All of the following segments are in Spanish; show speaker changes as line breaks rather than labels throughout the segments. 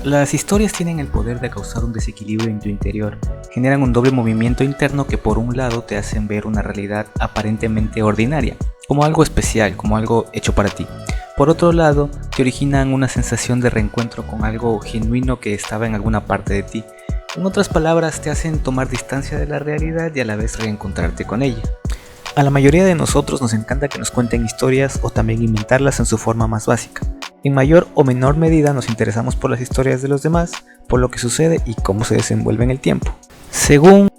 Las historias tienen el poder de causar un desequilibrio en tu interior, generan un doble movimiento interno que por un lado te hacen ver una realidad aparentemente ordinaria, como algo especial, como algo hecho para ti. Por otro lado, te originan una sensación de reencuentro con algo genuino que estaba en alguna parte de ti. En otras palabras, te hacen tomar distancia de la realidad y a la vez reencontrarte con ella. A la mayoría de nosotros nos encanta que nos cuenten historias o también inventarlas en su forma más básica. En mayor o menor medida nos interesamos por las historias de los demás, por lo que sucede y cómo se desenvuelve en el tiempo. Según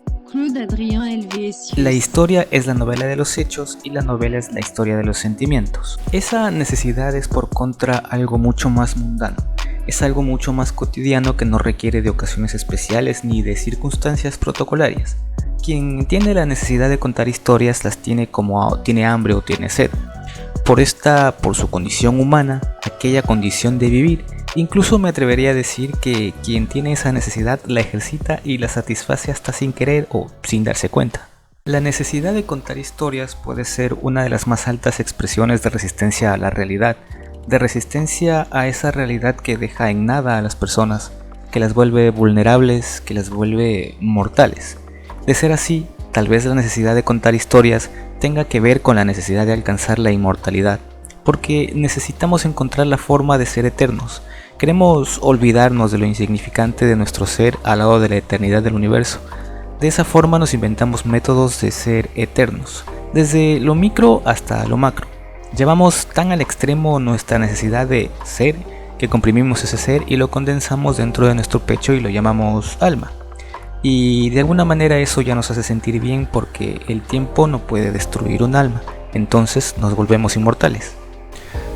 la historia es la novela de los hechos y la novela es la historia de los sentimientos. Esa necesidad es por contra algo mucho más mundano. Es algo mucho más cotidiano que no requiere de ocasiones especiales ni de circunstancias protocolarias. Quien tiene la necesidad de contar historias las tiene como tiene hambre o tiene sed. Por su condición humana, aquella condición de vivir. Incluso me atrevería a decir que quien tiene esa necesidad la ejercita y la satisface hasta sin querer o sin darse cuenta. La necesidad de contar historias puede ser una de las más altas expresiones de resistencia a la realidad, de resistencia a esa realidad que deja en nada a las personas, que las vuelve vulnerables, que las vuelve mortales. De ser así, tal vez la necesidad de contar historias tenga que ver con la necesidad de alcanzar la inmortalidad, porque necesitamos encontrar la forma de ser eternos. Queremos olvidarnos de lo insignificante de nuestro ser al lado de la eternidad del universo. De esa forma nos inventamos métodos de ser eternos, desde lo micro hasta lo macro. Llevamos tan al extremo nuestra necesidad de ser que comprimimos ese ser y lo condensamos dentro de nuestro pecho y lo llamamos alma. Y de alguna manera eso ya nos hace sentir bien porque el tiempo no puede destruir un alma, entonces nos volvemos inmortales.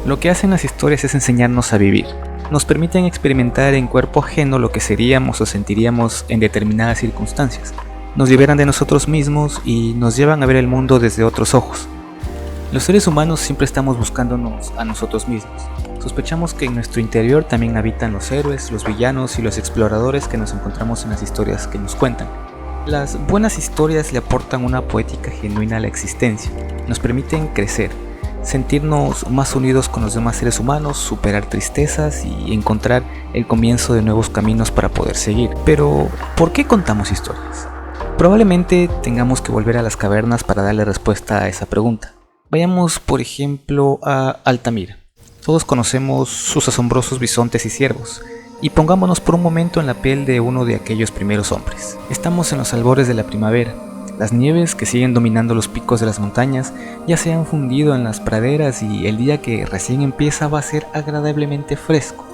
Lo que hacen las historias es enseñarnos a vivir. Nos permiten experimentar en cuerpo ajeno lo que seríamos o sentiríamos en determinadas circunstancias. Nos liberan de nosotros mismos y nos llevan a ver el mundo desde otros ojos. Los seres humanos siempre estamos buscándonos a nosotros mismos. Sospechamos que en nuestro interior también habitan los héroes, los villanos y los exploradores que nos encontramos en las historias que nos cuentan. Las buenas historias le aportan una poética genuina a la existencia, nos permiten crecer, sentirnos más unidos con los demás seres humanos, superar tristezas y encontrar el comienzo de nuevos caminos para poder seguir. Pero, ¿por qué contamos historias? Probablemente tengamos que volver a las cavernas para darle respuesta a esa pregunta. Vayamos, por ejemplo, a Altamira. Todos conocemos sus asombrosos bisontes y ciervos, y pongámonos por un momento en la piel de uno de aquellos primeros hombres. Estamos en los albores de la primavera. Las nieves que siguen dominando los picos de las montañas ya se han fundido en las praderas y el día que recién empieza va a ser agradablemente fresco.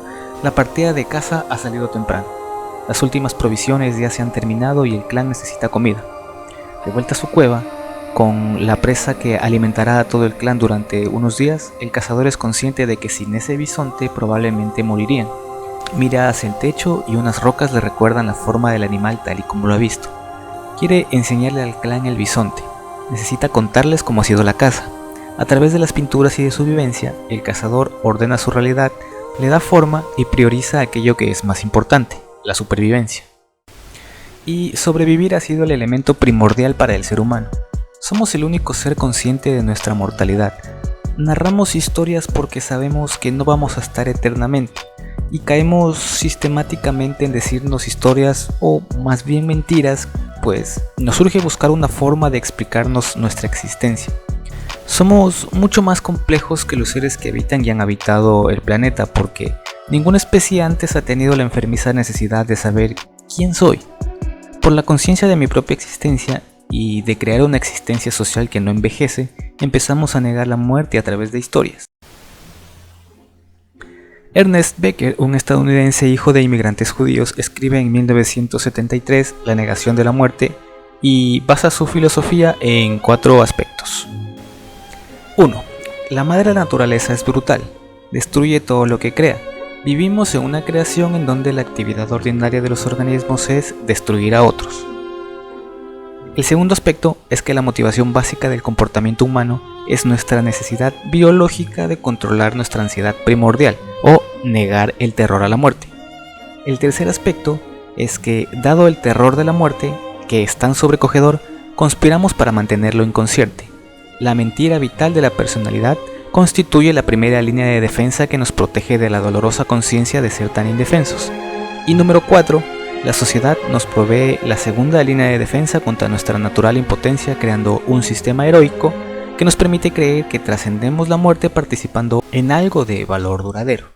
La partida de caza ha salido temprano. Las últimas provisiones ya se han terminado y el clan necesita comida. De vuelta a su cueva, con la presa que alimentará a todo el clan durante unos días, el cazador es consciente de que sin ese bisonte probablemente morirían. Mira hacia el techo y unas rocas le recuerdan la forma del animal tal y como lo ha visto. Quiere enseñarle al clan el bisonte. Necesita contarles cómo ha sido la caza. A través de las pinturas y de su vivencia, el cazador ordena su realidad, le da forma y prioriza aquello que es más importante, la supervivencia. Y sobrevivir ha sido el elemento primordial para el ser humano. Somos el único ser consciente de nuestra mortalidad. Narramos historias porque sabemos que no vamos a estar eternamente y caemos sistemáticamente en decirnos historias o más bien mentiras, pues nos surge buscar una forma de explicarnos nuestra existencia. Somos mucho más complejos que los seres que habitan y han habitado el planeta porque ninguna especie antes ha tenido la enfermiza necesidad de saber quién soy. Por la conciencia de mi propia existencia y de crear una existencia social que no envejece, empezamos a negar la muerte a través de historias. Ernest Becker, un estadounidense hijo de inmigrantes judíos, escribe en 1973 La negación de la muerte y basa su filosofía en 4 aspectos. 1. La madre naturaleza es brutal, destruye todo lo que crea. Vivimos en una creación en donde la actividad ordinaria de los organismos es destruir a otros. El segundo aspecto es que la motivación básica del comportamiento humano es nuestra necesidad biológica de controlar nuestra ansiedad primordial o negar el terror a la muerte. El tercer aspecto es que, dado el terror de la muerte, que es tan sobrecogedor, conspiramos para mantenerlo inconsciente. La mentira vital de la personalidad constituye la primera línea de defensa que nos protege de la dolorosa conciencia de ser tan indefensos. Y número 4, la sociedad nos provee la segunda línea de defensa contra nuestra natural impotencia, creando un sistema heroico que nos permite creer que trascendemos la muerte participando en algo de valor duradero.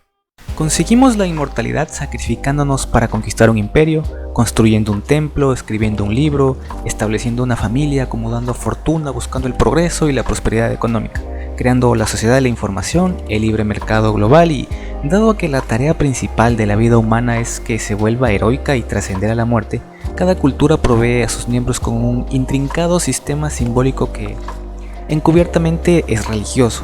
Conseguimos la inmortalidad sacrificándonos para conquistar un imperio, construyendo un templo, escribiendo un libro, estableciendo una familia, acomodando fortuna, buscando el progreso y la prosperidad económica, creando la sociedad de la información, el libre mercado global y, dado que la tarea principal de la vida humana es que se vuelva heroica y trascender a la muerte, cada cultura provee a sus miembros con un intrincado sistema simbólico que encubiertamente es religioso.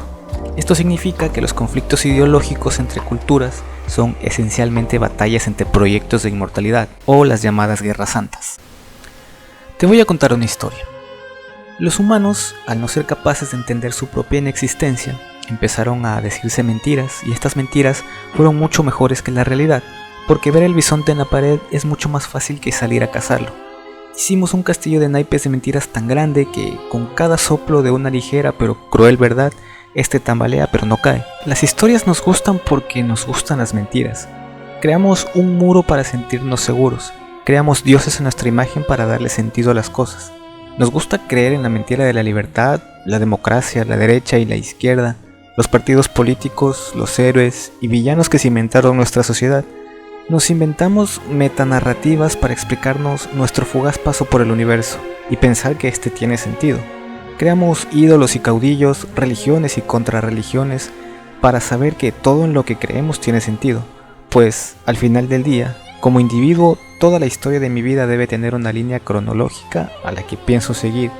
Esto significa que los conflictos ideológicos entre culturas son esencialmente batallas entre proyectos de inmortalidad o las llamadas guerras santas. Te voy a contar una historia. Los humanos, al no ser capaces de entender su propia inexistencia, empezaron a decirse mentiras y estas mentiras fueron mucho mejores que la realidad, porque ver el bisonte en la pared es mucho más fácil que salir a cazarlo. Hicimos un castillo de naipes de mentiras tan grande que con cada soplo de una ligera pero cruel verdad, este tambalea pero no cae. Las historias nos gustan porque nos gustan las mentiras. Creamos un muro para sentirnos seguros. Creamos dioses en nuestra imagen para darle sentido a las cosas. Nos gusta creer en la mentira de la libertad, la democracia, la derecha y la izquierda, los partidos políticos, los héroes y villanos que cimentaron nuestra sociedad. Nos inventamos metanarrativas para explicarnos nuestro fugaz paso por el universo y pensar que este tiene sentido. Creamos ídolos y caudillos, religiones y contrarreligiones para saber que todo en lo que creemos tiene sentido, pues al final del día, como individuo, toda la historia de mi vida debe tener una línea cronológica a la que pienso seguir,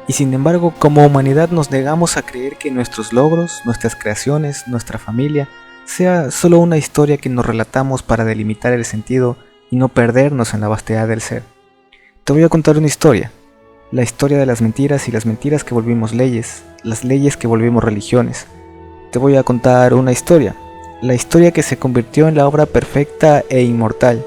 y sin embargo, como humanidad nos negamos a creer que nuestros logros, nuestras creaciones, nuestra familia, sea solo una historia que nos relatamos para delimitar el sentido y no perdernos en la vastedad del ser. Te voy a contar una historia. La historia de las mentiras y las mentiras que volvimos leyes, las leyes que volvimos religiones. Te voy a contar una historia, la historia que se convirtió en la obra perfecta e inmortal.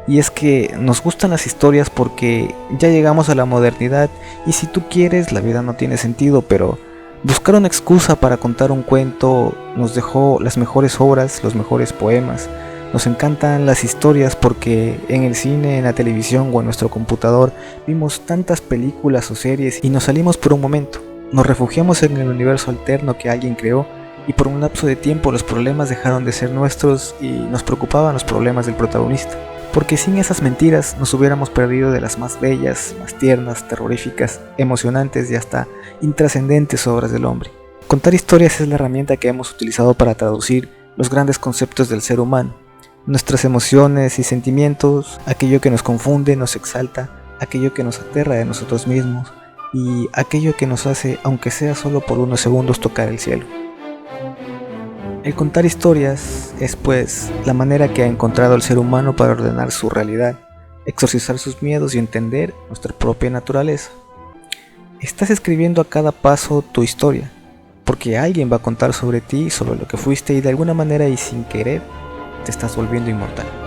Y es que nos gustan las historias porque ya llegamos a la modernidad y si tú quieres la vida no tiene sentido, pero buscar una excusa para contar un cuento nos dejó las mejores obras, los mejores poemas. Nos encantan las historias porque en el cine, en la televisión o en nuestro computador vimos tantas películas o series y nos salimos por un momento. Nos refugiamos en el universo alterno que alguien creó y por un lapso de tiempo los problemas dejaron de ser nuestros y nos preocupaban los problemas del protagonista. Porque sin esas mentiras nos hubiéramos perdido de las más bellas, más tiernas, terroríficas, emocionantes y hasta intrascendentes obras del hombre. Contar historias es la herramienta que hemos utilizado para traducir los grandes conceptos del ser humano. Nuestras emociones y sentimientos, aquello que nos confunde, nos exalta, aquello que nos aterra de nosotros mismos y aquello que nos hace, aunque sea solo por unos segundos, tocar el cielo. El contar historias es pues la manera que ha encontrado el ser humano para ordenar su realidad, exorcizar sus miedos y entender nuestra propia naturaleza. Estás escribiendo a cada paso tu historia, porque alguien va a contar sobre ti, sobre lo que fuiste y de alguna manera y sin querer te estás volviendo inmortal.